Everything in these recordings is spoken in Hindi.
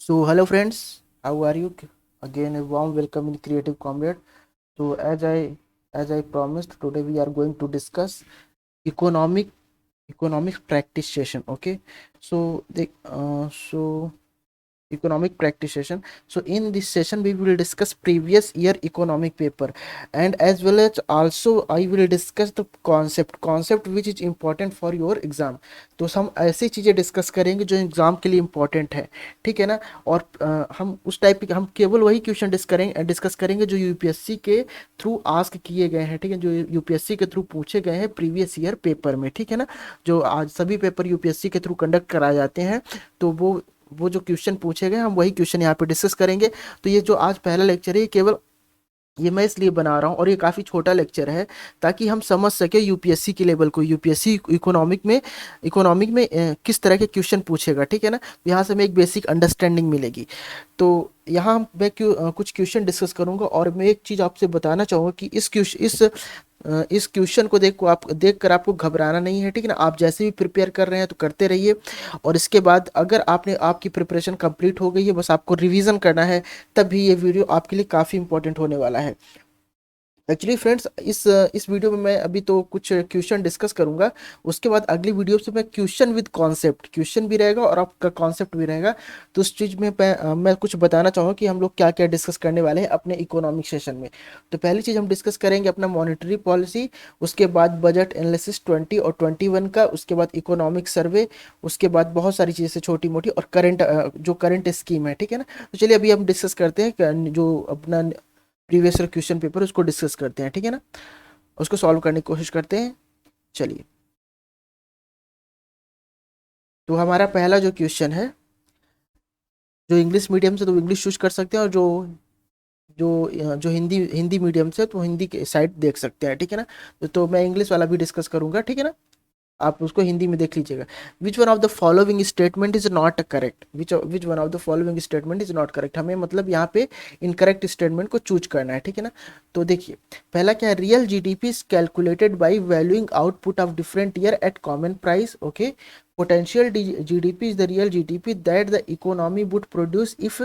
So hello friends, how are you? Again a warm welcome in Creative Comrade. So as I promised, today we are going to discuss economic economic practice session. Okay, so the economic practice session. So in this session we will discuss previous year economic paper, and as well as also I will discuss the concept which is important for your exam. तो हम ऐसी चीजें डिस्कस करेंगे जो एग्जाम के लिए इम्पोर्टेंट है, ठीक है ना। और हम उस टाइप के हम केवल वही क्वेश्चन डिस्कस करेंगे जो यूपीएससी के थ्रू आस्क किए गए हैं, ठीक है, जो यूपीएससी के थ्रू पूछे गए हैं प्रीवियस ईयर पेपर में, ठीक है ना। जो आज सभी पेपर यूपीएससी के थ्रू कंडक्ट कराए जाते हैं, तो वो जो क्वेश्चन पूछे गए हम वही क्वेश्चन यहाँ पे डिस्कस करेंगे। तो ये जो आज पहला लेक्चर है, ये केवल ये मैं इसलिए बना रहा हूँ और ये काफ़ी छोटा लेक्चर है ताकि हम समझ सके यूपीएससी के लेवल को, यूपीएससी इकोनॉमिक में किस तरह के क्वेश्चन पूछेगा, ठीक है ना। यहाँ से हमें एक बेसिक अंडरस्टैंडिंग मिलेगी। तो यहाँ मैं कुछ क्वेश्चन डिस्कस करूंगा और मैं एक चीज़ आपसे बताना चाहूँगा कि इस क्वेश्चन को देख कर आपको घबराना नहीं है, ठीक है ना। आप जैसे भी प्रिपेयर कर रहे हैं तो करते रहिए, और इसके बाद अगर आपकी प्रिपरेशन कंप्लीट हो गई है, बस आपको रिवीजन करना है, तब भी ये वीडियो आपके लिए काफ़ी इंपॉर्टेंट होने वाला है। एक्चुअली फ्रेंड्स, इस वीडियो में मैं अभी तो कुछ क्वेश्चन डिस्कस करूंगा, उसके बाद अगली वीडियो से मैं क्वेश्चन विद कॉन्सेप्ट, क्वेश्चन भी रहेगा और आपका कॉन्सेप्ट भी रहेगा। तो उस चीज़ में मैं कुछ बताना चाहूँगा कि हम लोग क्या क्या डिस्कस करने वाले हैं अपने इकोनॉमिक सेशन में। तो पहली चीज़ हम डिस्कस करेंगे अपना मॉनेटरी पॉलिसी, उसके बाद बजट एनालिसिस 20 और 21 का, उसके बाद इकोनॉमिक सर्वे, उसके बाद बहुत सारी चीज़ें छोटी मोटी, और जो करंट स्कीम है, ठीक है ना। तो चलिए अभी हम डिस्कस करते हैं जो अपना प्रीवियस ईयर क्वेश्चन पेपर, उसको डिस्कस करते हैं, ठीक है ना। उसको सॉल्व करने की कोशिश करते हैं। चलिए, तो हमारा पहला जो क्वेश्चन है, जो इंग्लिश मीडियम से तो इंग्लिश चूज कर सकते हैं, और जो हिंदी हिंदी मीडियम से तो हिंदी के साइड देख सकते हैं, ठीक है ना। तो मैं इंग्लिश वाला भी डिस्कस करूंगा, ठीक है ना। आप उसको हिंदी में देख लीजिएगा। विच one of the following statement is not correct, which one of the following statement is not correct, हमें मतलब यहाँ पे इनकरेक्ट स्टेटमेंट को चूज करना है, ठीक है ना। तो देखिए, पहला क्या है, real GDP is calculated by valuing output of different year at common price. Okay, potential GDP is the real GDP that the economy would produce if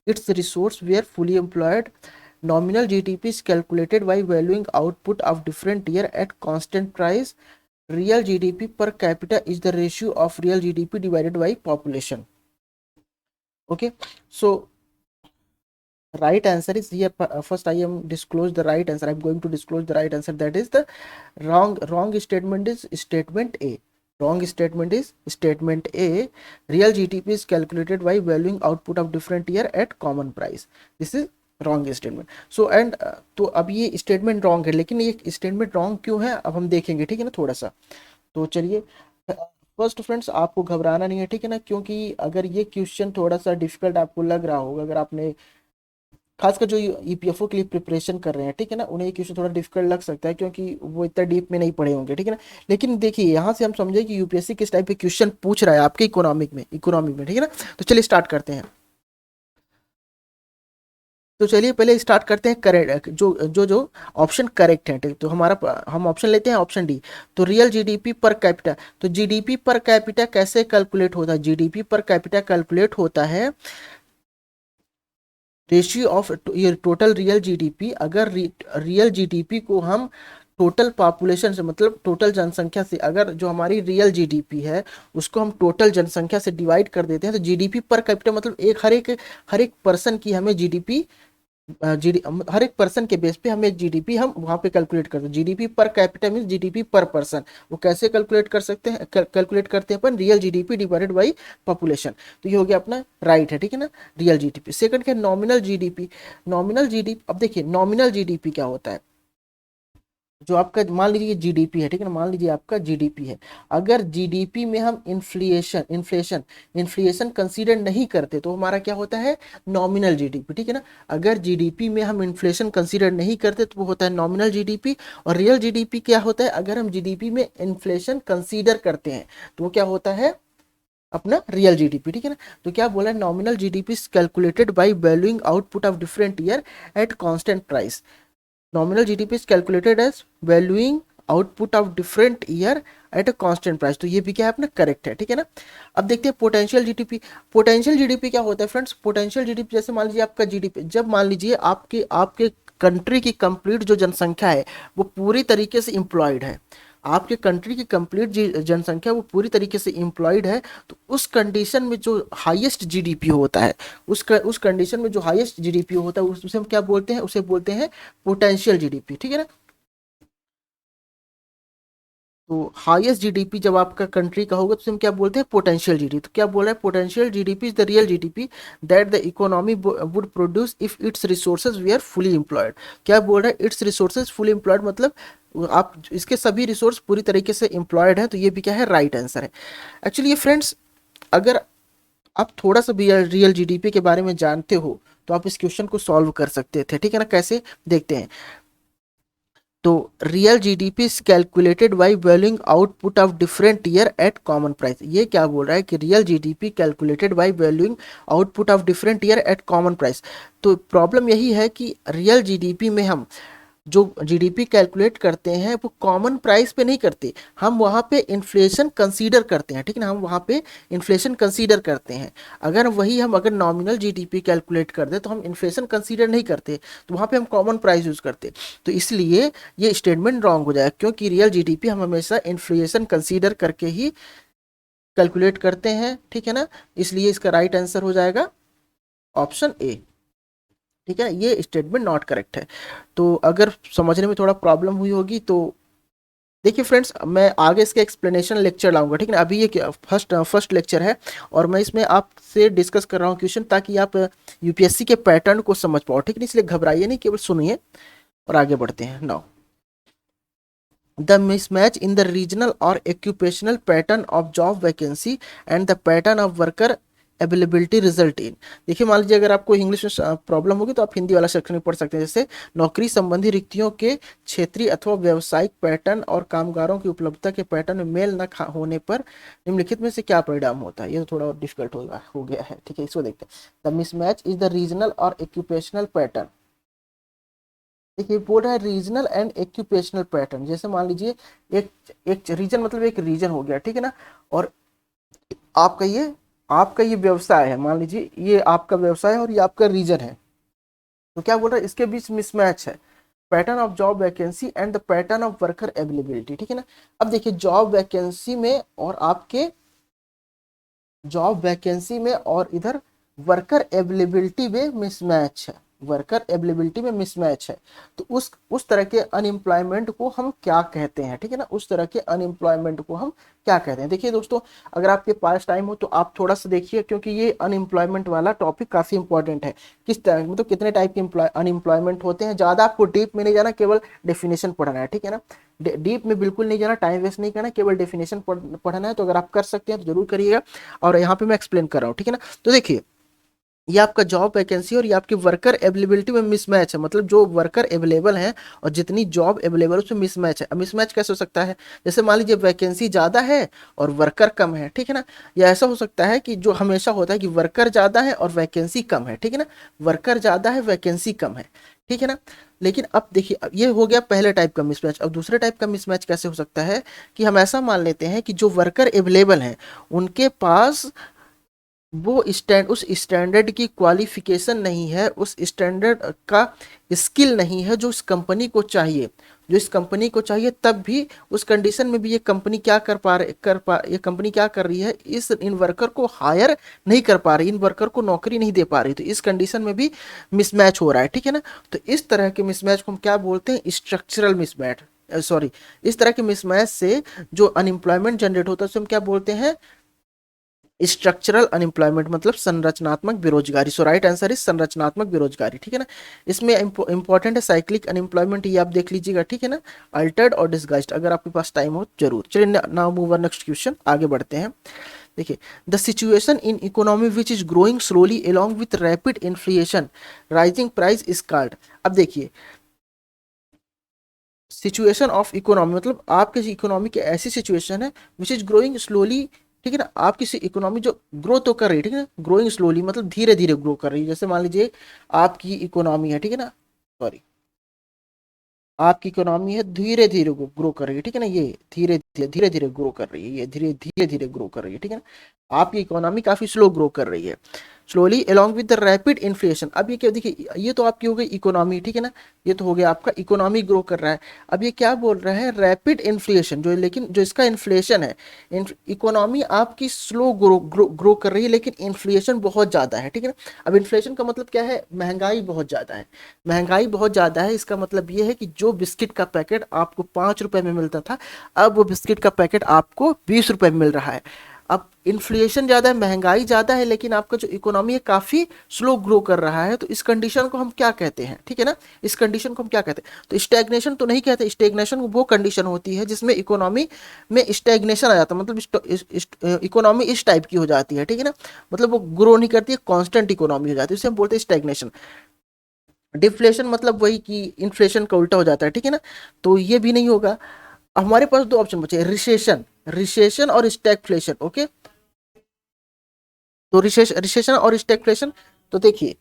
its resource were fully employed. Nominal GDP is calculated by valuing output of different year at constant price. Real GDP per capita is the ratio of real GDP divided by population. Okay, so right answer is here. First I am disclose the right answer. I'm going to disclose the right answer. That is the wrong statement is statement A. Wrong statement is statement A. Real GDP is calculated by valuing output of different year at common price. This is wrong statement. So and तो अब ये स्टेटमेंट रॉन्ग है, लेकिन ये स्टेटमेंट रॉन्ग क्यों है अब हम देखेंगे, ठीक है ना, थोड़ा सा। तो चलिए, फर्स्ट फ्रेंड्स आपको घबराना नहीं है, ठीक है ना, क्योंकि अगर ये क्वेश्चन थोड़ा सा डिफिकल्ट आपको लग रहा होगा, अगर आपने खासकर जो ईपीएफओ के लिए प्रिपरेशन कर रहे हैं, ठीक है ना, उन्हें ये क्वेश्चन थोड़ा डिफिकल्ट लग सकता है क्योंकि वो इतना डीप में नहीं पढ़े होंगे, ठीक है ना। लेकिन देखिए, यहाँ से हम समझे कि यूपीएससी किस टाइप के क्वेश्चन पूछ रहा है आपके इकोनॉमिक में, ठीक है ना। तो चलिए स्टार्ट करते हैं। तो चलिए पहले स्टार्ट करते हैं करेक्ट, जो ऑप्शन करेक्ट है, ठीक। तो हम ऑप्शन लेते हैं ऑप्शन डी। तो रियल जीडीपी पर कैपिटा, तो जीडीपी पर कैपिटा कैसे कैलकुलेट होता है, जीडीपी पर कैपिटा कैलकुलेट होता है रेशियो ऑफ ये टोटल रियल जीडीपी। अगर रियल जीडीपी को हम टोटल पॉपुलेशन से, मतलब टोटल जनसंख्या से, अगर जो हमारी रियल जीडीपी है उसको हम टोटल जनसंख्या से डिवाइड कर देते हैं, तो जीडीपी पर कैपिटा मतलब हर एक पर्सन की हमें जीडीपी, जीडी हर एक पर्सन के बेस पे हमें जीडीपी हम वहाँ पे कैलकुलेट करते हैं। GDP per capita mean GDP per person. वो कैसे कैलकुलेट कर सकते हैं, कैलकुलेट करते हैं अपन real GDP divided by population. तो ये हो गया अपना राइट है, ठीक है ना, रियल जीडीपी। सेकंड क्या, नॉमिनल जीडीपी। नॉमिनल जीडीपी, अब देखिए नॉमिनल जीडीपी क्या होता है, जो आपका मान लीजिए जीडीपी है, ठीक है ना, मान लीजिए आपका जीडीपी है, अगर जीडीपी में हम इन्फ्लेशन कंसीडर नहीं करते तो हमारा क्या होता है, नॉमिनल जीडीपी, ठीक है ना। अगर जीडीपी में हम इन्फ्लेशन कंसीडर नहीं करते तो वो होता है नॉमिनल जीडीपी। और रियल जीडीपी क्या होता है, अगर हम जीडीपी में इन्फ्लेशन कंसीडर करते हैं तो वो क्या होता है, अपना रियल जीडीपी, ठीक है ना। तो क्या बोला है, nominal GDP is calculated by valuing output of different year at constant price. Nominal GDP is calculated as valuing output of different year at a constant price. तो ये भी क्या है अपना करेक्ट है, ठीक है ना। अब देखते हैं पोटेंशियल जीडीपी। पोटेंशियल जीडीपी क्या होता है फ्रेंड्स? पोटेंशियल जीडीपी जैसे मान लीजिए आपका जीडीपी, जब मान लीजिए आपके आपके कंट्री की कंप्लीट जो जनसंख्या है वो पूरी तरीके से एम्प्लॉयड है, आपके कंट्री की कंप्लीट जनसंख्या वो पूरी तरीके से एम्प्लॉयड है, तो उस कंडीशन में जो हाईएस्ट जीडीपी होता है, उस कंडीशन में जो हाईएस्ट जीडीपी होता है उसे हम क्या बोलते हैं? उसे बोलते हैं पोटेंशियल जीडीपी, ठीक है ना। तो हाईएस्ट जीडीपी जब आपका कंट्री का होगा तो हम क्या बोलते हैं? Potential GDP. तो क्या बोल रहा है? Potential GDP is the real GDP that the economy would produce if its resources we are fully employed. क्या बोल रहा है? इट्स रिसोर्सेज फुली एम्प्लॉयड, मतलब आप इसके सभी रिसोर्स पूरी तरीके से एम्प्लॉयड हैं। तो ये भी क्या है? राइट आंसर है। एक्चुअली ये फ्रेंड्स, अगर आप थोड़ा सा भी रियल जीडीपी के बारे में जानते हो तो आप इस क्वेश्चन को सॉल्व कर सकते थे, ठीक है ना। कैसे? देखते हैं। तो real GDP is calculated by valuing output of different year at common price. ये क्या बोल रहा है कि real GDP calculated by valuing output of different year at common price. तो प्रॉब्लम यही है कि रियल जीडीपी में हम जो जीडीपी कैलकुलेट करते हैं वो कॉमन प्राइस पे नहीं करते, हम वहाँ पे इन्फ्लेशन कंसीडर करते हैं, ठीक है ना। हम वहाँ पे इन्फ्लेशन कंसीडर करते हैं। अगर वही हम अगर नॉमिनल जीडीपी कैलकुलेट कर दे तो हम इन्फ्लेशन कंसीडर नहीं करते, तो वहाँ पे हम कॉमन प्राइस यूज़ करते। तो इसलिए ये स्टेटमेंट रॉन्ग हो जाएगा, क्योंकि रियल जीडीपी हम हमेशा इन्फ्लेशन कंसीडर करके ही कैलकुलेट करते हैं, ठीक है ना। इसलिए इसका राइट आंसर हो जाएगा ऑप्शन ए, ठीक है। ये स्टेटमेंट नॉट करेक्ट है। तो अगर समझने में थोड़ा प्रॉब्लम हुई होगी तो देखिए फ्रेंड्स, मैं आगे इसका एक्सप्लेनेशन लेक्चर लाऊंगा, ठीक है ना। अभी ये फर्स्ट लेक्चर है और मैं इसमें आपसे डिस्कस कर रहा हूँ क्वेश्चन, ताकि आप यूपीएससी के पैटर्न को समझ पाओ, ठीक है। इसलिए घबराइए नहीं, केवल सुनिए और आगे बढ़ते हैं। Now the mismatch in the regional और occupational pattern of job vacancy and the pattern of worker availability result in. देखिए, मान लीजिए अगर आपको इंग्लिश में प्रॉब्लम होगी तो आप हिंदी वाला सेक्शन में पढ़ सकते हैं। जैसे नौकरी संबंधी रिक्तियों के क्षेत्रीय अथवा व्यावसायिक पैटर्न और कामगारों की उपलब्धता के पैटर्न में मेल न होने पर निम्नलिखित में से क्या परिणाम होता है? ये तो थोड़ा और डिफिकल्ट हो गया है, ठीक है। इसको देखते हैं। The mismatch is the regional और एक्यूपेशनल पैटर्न। देखिए बोल रहा है रीजनल एंड एक्यूपेशनल पैटर्न। जैसे मान लीजिए एक एक रीजन, मतलब एक रीजन हो गया, ठीक है ना। और आपका ये आपका ये व्यवसाय है, मान लीजिए ये आपका व्यवसाय है और ये आपका रीजन है। तो क्या बोल रहा है? इसके बीच मिसमैच है। Pattern of job vacancy and the pattern of worker availability, ठीक है ना। अब देखिए जॉब वैकेंसी में और आपके जॉब वैकेंसी में और इधर वर्कर अवेलेबिलिटी में मिसमैच है। वर्कर अवेलेबिलिटी में मिसमैच है। तो उस तरह के अनएम्प्लॉयमेंट को हम क्या कहते हैं, ठीक है ना। उस तरह के अनएम्प्लॉयमेंट को हम क्या कहते हैं? देखिए दोस्तों, अगर आपके पास टाइम हो तो आप थोड़ा सा देखिए, क्योंकि ये अनएम्प्लॉयमेंट वाला टॉपिक काफी इंपॉर्टेंट है। किस तरह, मतलब कितने टाइप के अनएम्प्लॉयमेंट होते हैं, ज्यादा आपको डीप में नहीं जाना, केवल डेफिनेशन पढ़ना है, ठीक है ना। डीप में बिल्कुल नहीं जाना, टाइम वेस्ट नहीं करना, केवल डेफिनेशन पढ़ना है। तो अगर आप कर सकते हैं तो जरूर करिएगा। और यहाँ पे मैं एक्सप्लेन कर रहा हूँ, ठीक है ना। तो देखिए, ये आपका जॉब वैकेंसी और ये आपकी वर्कर अवेलेबिलिटी में मिसमैच है, मतलब जो वर्कर अवेलेबल हैं और जितनी जॉब अवेलेबल उसमें मिसमैच है। अब मिसमैच कैसे हो सकता है? जैसे मान लीजिए वैकेंसी ज़्यादा है और वर्कर कम है, ठीक है ना। या ऐसा हो सकता है कि जो हमेशा होता है कि वर्कर ज़्यादा है और वैकेंसी कम है, ठीक है ना। वर्कर ज़्यादा है, वैकेंसी कम है, ठीक है ना। लेकिन अब देखिए, अब ये हो गया पहले टाइप का मिसमैच। अब दूसरे टाइप का मिसमैच कैसे हो सकता है कि हम ऐसा मान लेते हैं कि जो वर्कर अवेलेबल हैं उनके पास वो उस स्टैंडर्ड की क्वालिफिकेशन नहीं है, उस स्टैंडर्ड का स्किल नहीं है जो इस कंपनी को चाहिए, जो इस कंपनी को चाहिए। तब भी उस कंडीशन में भी ये कंपनी क्या ये कंपनी क्या कर रही है? इन वर्कर को हायर नहीं कर पा रही, इन वर्कर को नौकरी नहीं दे पा रही। तो इस कंडीशन में भी मिसमैच हो रहा है, ठीक है ना। तो इस तरह के मिसमैच को हम क्या बोलते हैं? Structural mismatch. सॉरी, इस तरह के मिसमैच से जो अनएम्प्लॉयमेंट जनरेट होता है उसे हम क्या बोलते हैं? स्ट्रक्चरल अनएम्प्लॉयमेंट, मतलब संरचनात्मक बेरोजगारी। सो राइट आंसर इज संरचनात्मक बेरोजगारी, ठीक है ना। इसमें इंपॉर्टेंट है साइक्लिक अनएम्प्लॉयमेंट, ये आप देख लीजिएगा, ठीक है ना। अल्टर्ड और डिसगाइज्ड, अगर आपके पास टाइम हो जरूर। चलिए now move on next question, आगे बढ़ते हैं। देखिए, the situation in economy which is growing slowly along with rapid inflation rising price is called. अब देखिए, सिचुएशन ऑफ इकोनॉमी मतलब आपके इकोनॉमी की ऐसी सिचुएशन है विच इज ग्रोइंग स्लोली, ठीक है ना। आपकी इकोनॉमी जो ग्रो तो कर रही है, ठीक है ना। ग्रोइंग स्लोली मतलब धीरे धीरे ग्रो कर रही है। जैसे मान लीजिए आपकी इकोनॉमी है, ठीक है ना। सॉरी, आपकी इकोनॉमी है धीरे धीरे ग्रो कर रही है, ठीक है ना, ये धीरे धीरे ग्रो कर रही है, ये धीरे धीरे ग्रो कर रही है, ठीक है ना। आपकी इकोनॉमी काफी स्लो ग्रो कर रही है, slowly along with the rapid inflation. अब ये क्या, देखिए ये तो आपकी हो गई इकोनॉमी, ठीक है ना, ये तो हो गया आपका इकोनॉमी ग्रो कर रहा है। अब ये क्या बोल रहा है, रैपिड इन्फ्लेशन, जो लेकिन जो इसका इन्फ्लेशन है, इकोनॉमी आपकी स्लो ग्रो कर रही है, लेकिन इन्फ्लेशन बहुत ज़्यादा है, ठीक है ना। अब इन्फ्लेशन का मतलब क्या है, महंगाई बहुत ज़्यादा है, महंगाई बहुत ज़्यादा है, इसका मतलब ये है कि जो बिस्किट का पैकेट आपको 5 रुपए में मिलता था, अब वो बिस्किट का पैकेट आपको 20 रुपए में मिल रहा है। अब इन्फ्लेशन ज़्यादा है, महंगाई ज़्यादा है, लेकिन आपका जो इकोनॉमी है काफ़ी स्लो ग्रो कर रहा है, तो इस कंडीशन को हम क्या कहते हैं, ठीक है ना, इस कंडीशन को हम क्या कहते हैं, तो स्टैग्नेशन तो नहीं कहते, स्टैग्नेशन वो कंडीशन होती है जिसमें इकोनॉमी में स्टैग्नेशन आ जाता है, मतलब इकोनॉमी इस टाइप की हो जाती है, ठीक है ना, मतलब वो ग्रो नहीं करती है, कांस्टेंट इकोनॉमी हो जाती है, उसे हम बोलते हैं स्टैग्नेशन। डिफ्लेशन मतलब वही कि इन्फ्लेशन का उल्टा हो जाता है, ठीक है ना, तो ये भी नहीं होगा। हमारे पास दो ऑप्शन बचे, रिसेशन, रिसेशन और स्टैगफ्लेशन, ओके। तो रिसेशन और स्टैगफ्लेशन, तो देखिए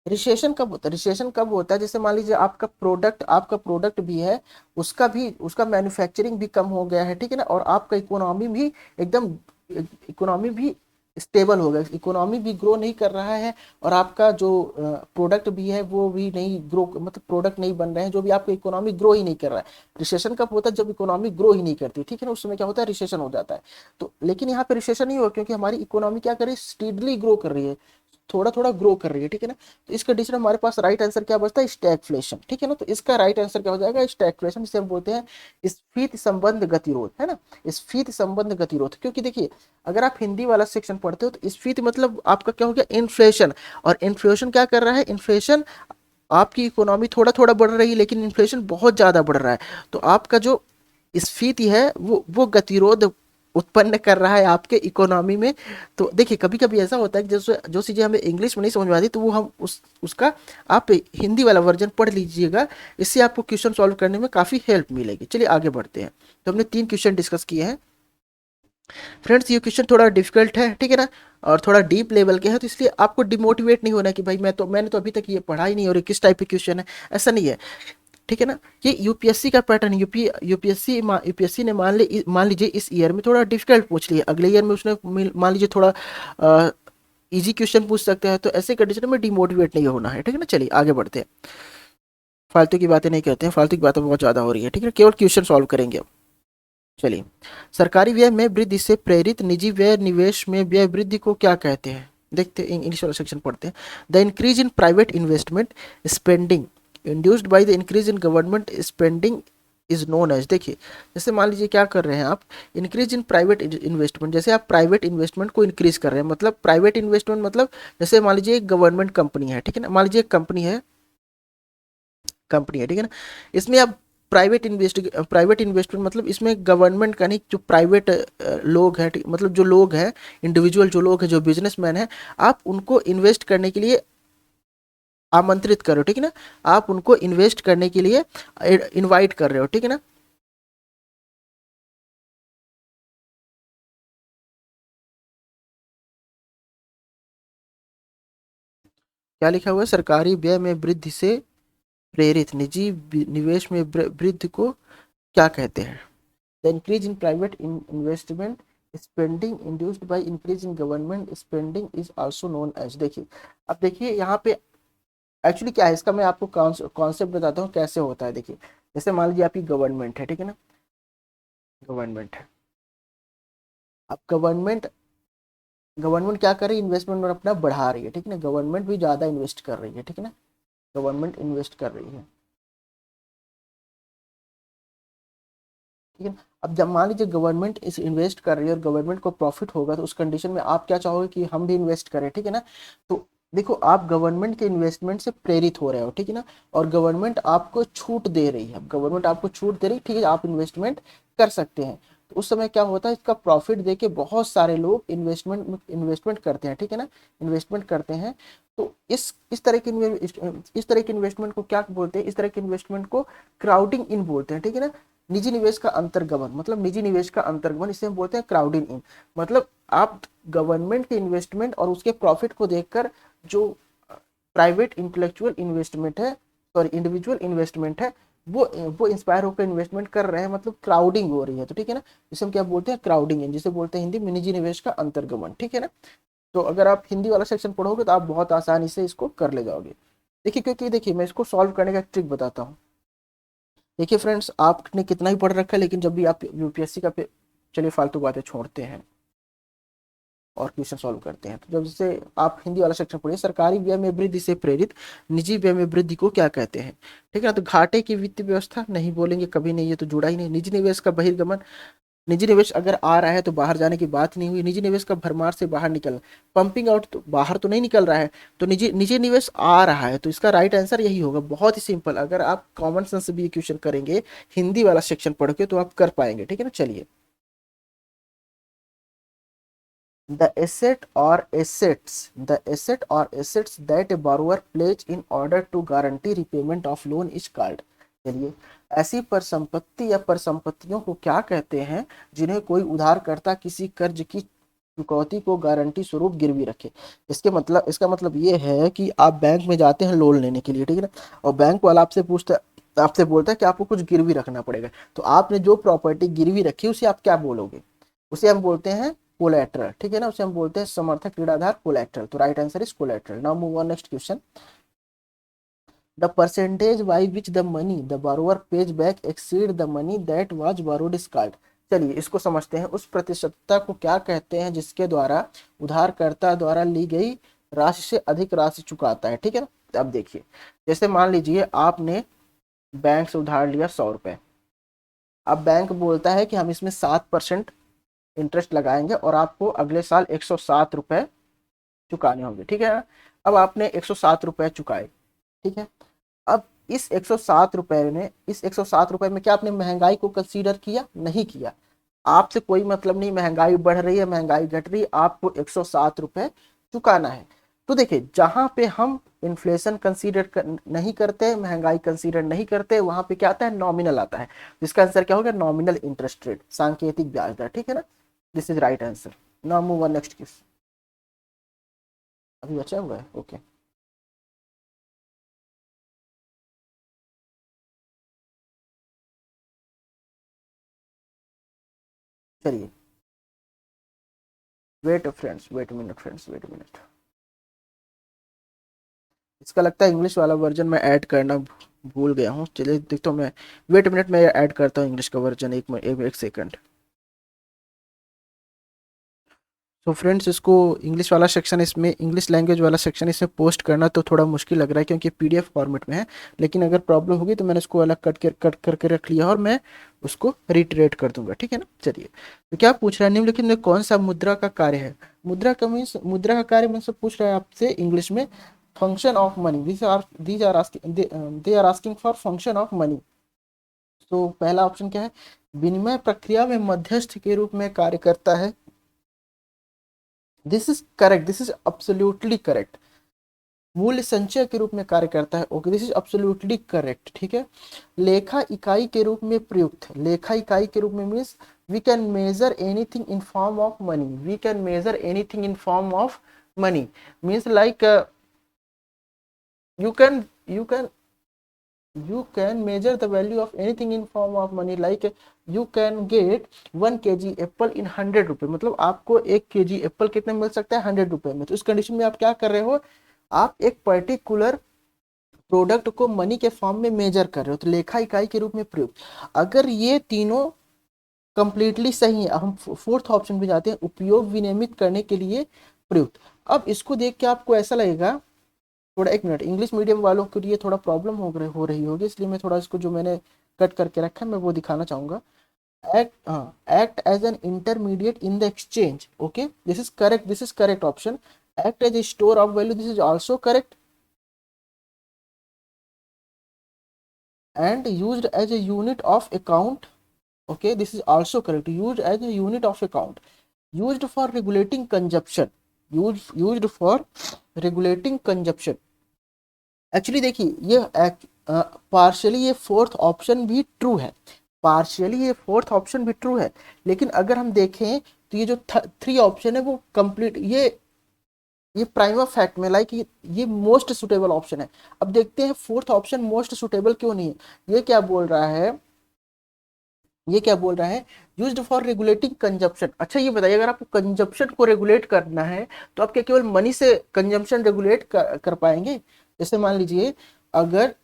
रिसेशन कब होता है, रिसेशन कब होता है, जैसे मान लीजिए आपका प्रोडक्ट भी है, उसका मैन्युफैक्चरिंग भी कम हो गया है, ठीक है ना, और आपका इकोनॉमी भी एकदम, इकोनॉमी भी स्टेबल हो गया, इकोनॉमी भी ग्रो नहीं कर रहा है, और आपका जो प्रोडक्ट भी है वो भी नहीं ग्रो, मतलब प्रोडक्ट नहीं बन रहे हैं, जो भी आपका इकोनॉमी ग्रो ही नहीं कर रहा है। रिसेशन कब होता है, जब इकोनॉमी ग्रो ही नहीं करती, ठीक है ना, उस समय क्या होता है, रिसेशन हो जाता है। तो लेकिन यहाँ पे रिसेशन नहीं हुआ, क्योंकि हमारी इकोनॉमी क्या कर रही है, स्टीडली ग्रो कर रही है, थोड़ा थोड़ा ग्रो कर रही है, ठीक है ना। तो इस कंडीशन में हमारे पास राइट आंसर क्या बचता है, स्टैगफ्लेशन, ठीक है ना। तो इसका राइट आंसर क्या हो जाएगा, स्टैगफ्लेशन, जिसे हम बोलते हैं स्फीति संबंध गतिरोध, है ना, स्फीति संबंध गतिरोध। क्योंकि देखिए अगर आप हिंदी वाला सेक्शन पढ़ते हो तो स्फीति मतलब आपका क्या हो गया, इन्फ्लेशन, और इन्फ्लेशन क्या कर रहा है, इन्फ्लेशन आपकी इकोनॉमी थोड़ा थोड़ा बढ़ रही है, लेकिन इन्फ्लेशन बहुत ज्यादा बढ़ रहा है, तो आपका जो स्फीति है वो गतिरोध उत्पन्न कर रहा है आपके इकोनॉमी में। तो देखिए कभी कभी ऐसा होता है कि जैसे जो चीज़ें हमें इंग्लिश में नहीं समझ में आती, तो वो हम उसका आप हिंदी वाला वर्जन पढ़ लीजिएगा, इससे आपको क्वेश्चन सॉल्व करने में काफ़ी हेल्प मिलेगी। चलिए आगे बढ़ते हैं। तो हमने 3 क्वेश्चन डिस्कस किए हैं फ्रेंड्स, ये क्वेश्चन थोड़ा डिफिकल्ट है, ठीक है ना, और थोड़ा डीप लेवल के है, तो इसलिए आपको डिमोटिवेट नहीं होना कि भाई मैंने तो अभी तक ये पढ़ा ही नहीं और ये किस टाइप के क्वेश्चन है, ऐसा नहीं है, ठीक है ना। ये यूपीएससी का पैटर्न, यूपीएससी ने मान लीजिए इस ईयर में थोड़ा डिफिकल्ट पूछ लिया, अगले ईयर में उसने मान लीजिए थोड़ा इजी क्वेश्चन पूछ सकते हैं, तो ऐसे कंडीशन में डिमोटिवेट नहीं होना है, ठीक है ना। चलिए आगे बढ़ते हैं, फालतू की बातें नहीं करते हैं, फालतू की बातें बहुत ज़्यादा हो रही है, ठीक है, केवल क्वेश्चन सॉल्व करेंगे अब। चलिए, सरकारी व्यय में वृद्धि से प्रेरित निजी व्यय निवेश में व्यय वृद्धि को क्या कहते हैं, देखते हैं, इंग्लिश वाला सेक्शन पढ़ते हैं। The increase in private investment spending induced by the increase in government spending is known as. देखिए जैसे मान लीजिए क्या कर रहे हैं आप, इंक्रीज इन प्राइवेट इन्वेस्टमेंट, जैसे आप प्राइवेट इन्वेस्टमेंट को इंक्रीज कर रहे हैं, मतलब प्राइवेट इन्वेस्टमेंट मतलब जैसे मान लीजिए एक गवर्नमेंट कंपनी है, ठीक है ना, मान लीजिए एक कंपनी है, ठीक है ना, इसमें आप प्राइवेट इन्वेस्टमेंट मतलब इसमें गवर्नमेंट का नहीं, जो प्राइवेट लोग हैं, मतलब जो लोग हैं, इंडिविजुअल जो लोग हैं, जो बिजनेसमैन हैं, आप उनको इन्वेस्ट करने के लिए आमंत्रित कर रहे हो, ठीक है ना, आप उनको इन्वेस्ट करने के लिए इनवाइट कर रहे हो, ठीक है ना। क्या लिखा हुआ है, सरकारी व्यय में वृद्धि से प्रेरित निजी निवेश में वृद्धि को क्या कहते हैं। The increase in private investment spending induced by increase in government spending is also known as। देखिए अब देखिए यहाँ पे एक्चुअली क्या है, इसका मैं आपको कॉन्सेप्ट बताता हूँ कैसे होता है। देखिए जैसे मान लीजिए आपकी गवर्नमेंट है, ठीक है ना, गवर्नमेंट है, अब गवर्नमेंट क्या कर रही है, इन्वेस्टमेंट अपना बढ़ा रही है, ठीक है ना, गवर्नमेंट भी ज़्यादा इन्वेस्ट कर रही है, ठीक है ना, गवर्नमेंट इन्वेस्ट कर रही है, ठीक है। अब जब मान लीजिए गवर्नमेंट इस इन्वेस्ट कर रही है और गवर्नमेंट को प्रॉफिट होगा, तो उस कंडीशन में आप क्या चाहोगे कि हम भी इन्वेस्ट करें, ठीक है ना। तो देखो आप गवर्नमेंट के इन्वेस्टमेंट से प्रेरित हो रहे हो, ठीक है ना, और गवर्नमेंट आपको छूट दे रही है, गवर्नमेंट आपको छूट दे रही है, ठीक है, आप इन्वेस्टमेंट कर सकते हैं। तो उस समय क्या होता है, इसका प्रॉफिट दे के बहुत सारे लोग इन्वेस्टमेंट करते हैं, ठीक है ना, इन्वेस्टमेंट करते हैं। तो इस तरह के इन्वेस्टमेंट को क्या बोलते हैं, इस तरह के इन्वेस्टमेंट को क्राउडिंग इन बोलते हैं, ठीक है ना। निजी निवेश का अंतर्गमन, मतलब निजी निवेश का अंतर्गमन, इसे हम बोलते हैं क्राउडिंग इन, मतलब आप गवर्नमेंट के इन्वेस्टमेंट और उसके प्रॉफिट को देखकर जो प्राइवेट इंटेलेक्चुअल इन्वेस्टमेंट है, सॉरी इंडिविजुअल इन्वेस्टमेंट है, वो इंस्पायर होकर इन्वेस्टमेंट कर रहे हैं, मतलब क्राउडिंग हो रही है, तो ठीक है ना, जिसे हम क्या बोलते हैं, क्राउडिंग है, जिसे बोलते हैं हिंदी में निजी निवेश का अंतर्गमन, ठीक है ना। तो अगर आप हिंदी वाला सेक्शन पढ़ोगे तो आप बहुत आसानी से इसको कर ले जाओगे। देखिए, क्योंकि देखिए मैं इसको सॉल्व करने का ट्रिक बताता हूँ। देखिए फ्रेंड्स, आपने कितना ही पढ़ रखा है, लेकिन जब भी आप यूपीएससी का चलिए फालतू बातें छोड़ते हैं और क्वेश्चन सॉल्व करते हैं। तो जब से आप हिंदी वाला सेक्शन पढ़िए, सरकारी व्यय में वृद्धि से प्रेरित निजी व्यय में वृद्धि को क्या कहते हैं, ठीक है ना। तो घाटे की वित्तीय व्यवस्था नहीं बोलेंगे, कभी नहीं, ये तो जुड़ा ही नहीं। निजी निवेश का बहिर्गमन, निजी निवेश अगर आ रहा है तो बाहर जाने की बात नहीं हुई। निजी निवेश का भरमार से बाहर निकलना, पंपिंग आउट, तो बाहर तो नहीं निकल रहा है, तो निजी निजी निवेश आ रहा है, तो इसका राइट आंसर यही होगा। बहुत ही सिंपल, अगर आप कॉमन सेंस से भी ये क्वेश्चन करेंगे हिंदी वाला सेक्शन पढ़ के तो आप कर पाएंगे, ठीक है ना। चलिए, the asset or assets that a borrower pledge in order to guarantee repayment of loan is called। चलिए, ऐसी परिसंपत्ति या परिसंपत्तियों को क्या कहते हैं जिन्हें कोई उधारकर्ता किसी कर्ज की चुकौती को गारंटी स्वरूप गिरवी रखे। इसका मतलब ये है कि आप बैंक में जाते हैं लोन लेने के लिए, ठीक है ना, और बैंक वाला आपसे बोलता है कि आपको कुछ गिरवी रखना पड़ेगा। तो आपने जो प्रॉपर्टी गिरवी रखी उसे आप क्या बोलोगे, उसे हम बोलते हैं कोलैटरल, ठीक है ना, उसे हम बोलते हैं समर्थक ऋणाधार, कोलैटरल। तो right answer is collateral. Now move on next question. The percentage by which the money the borrower pays back exceed the money that was borrowed is called। चलिए इसको समझते हैं। उस प्रतिशतता को क्या कहते हैं जिसके द्वारा उधारकर्ता द्वारा ली गई राशि से अधिक राशि चुकाता है, ठीक है ना। अब देखिए, जैसे मान लीजिए आपने बैंक से उधार लिया 100 रुपए। अब बैंक बोलता है कि हम इसमें 7% इंटरेस्ट लगाएंगे और आपको अगले साल 107 रुपए चुकाने होंगे, ठीक है। अब आपने 107 रुपए चुकाए, ठीक है। अब इस 107 रुपए में क्या आपने महंगाई को कंसीडर किया? नहीं किया। आपसे कोई मतलब नहीं, महंगाई बढ़ रही है, महंगाई घट रही है, आपको 107 रुपए चुकाना है। तो देखिए, जहां पे हम इन्फ्लेशन नहीं करते, महंगाई कंसीडर नहीं करते, वहां पे क्या आता है? नॉमिनल आता है, जिसका आंसर क्या होगा? नॉमिनल इंटरेस्ट रेट, सांकेतिक ब्याज दर, ठीक है ना। This is right answer. Now move on next question. अभी बचा हुआ है, ओके। चलिए, वेट मिनट। इसका लगता है इंग्लिश वाला वर्जन मैं ऐड करना भूल गया हूँ। चलिए देखता हूँ मैं, वेट मिनट, मैं ऐड करता हूँ इंग्लिश का वर्जन, एक सेकंड। तो फ्रेंड्स, इसको इंग्लिश वाला सेक्शन, इसमें इंग्लिश लैंग्वेज वाला सेक्शन इसमें पोस्ट करना तो थोड़ा मुश्किल लग रहा है क्योंकि पीडीएफ फॉर्मेट में है। लेकिन अगर प्रॉब्लम होगी तो मैंने इसको अलग कट करके रख लिया और मैं उसको रिटरेट कर दूंगा, ठीक है ना। चलिए, तो क्या पूछ रहा है? निम्नलिखित में कौन सा मुद्रा का कार्य है? मुद्रा का कार्य मतलब पूछ रहा है आपसे इंग्लिश में function of money. They are asking for function of money. तो पहला ऑप्शन क्या है? विनिमय प्रक्रिया में मध्यस्थ के रूप में कार्य करता है। This is correct, this is absolutely correct. मूल्य संचय के रूप में कार्य करता है, okay, this is absolutely correct, ठीक है। लेखा इकाई के रूप में प्रयुक्त, लेखा इकाई के रूप में means we can measure anything in form of money, we can measure anything in form of money, means like you can you can you can measure the value of anything in form of money, like you can get 1 kg Apple in 100 रुपए। मतलब आपको 1 kg एप्पल कितने मिल सकता है? 100 रुपए में। तो इस कंडीशन में आप क्या कर रहे हो? आप एक पर्टिकुलर प्रोडक्ट को मनी के फॉर्म में मेजर कर रहे हो, तो लेखा इकाई के रूप में प्रयुक्त। अगर ये तीनों कंप्लीटली सही है, हम फोर्थ ऑप्शन पे जाते हैं, उपयोग विनियमित करने के लिए प्रयुक्त। अब इसको देख के आपको ऐसा लगेगा, थोड़ा एक मिनट, इंग्लिश मीडियम वालों के लिए थोड़ा प्रॉब्लम हो रही होगी, इसलिए मैं थोड़ा इसको जो मैंने कट करके रखा है मैं वो दिखाना चाहूंगा। Act as an intermediate in the exchange, okay, this is correct option. Act as a store of value, this is also correct. And used as a unit of account, okay, this is also correct, used as a unit of account, used for regulating consumption, used for regulating consumption। Actually देखिए, ये पार्शियली ये फोर्थ ऑप्शन भी ट्रू है, पार्शियली ये फोर्थ ऑप्शन भी ट्रू है। लेकिन अगर हम देखें तो ये जो थ्री ऑप्शन है वो कंप्लीट, ये प्राइमा फैक्ट में लाइक ये मोस्ट सुटेबल ऑप्शन है। अब देखते हैं फोर्थ ऑप्शन मोस्ट सुटेबल क्यों नहीं है। ये क्या बोल रहा है, ये क्या बोल रहा है, यूज्ड फॉर रेगुलेटिंग कंजप्शन। अच्छा ये बताइए, अगर आपको कंजप्शन को रेगुलेट करना है तो आप क्या केवल मनी से कंजप्शन रेगुलेट कर पाएंगे? जैसे मान लीजिए, अगर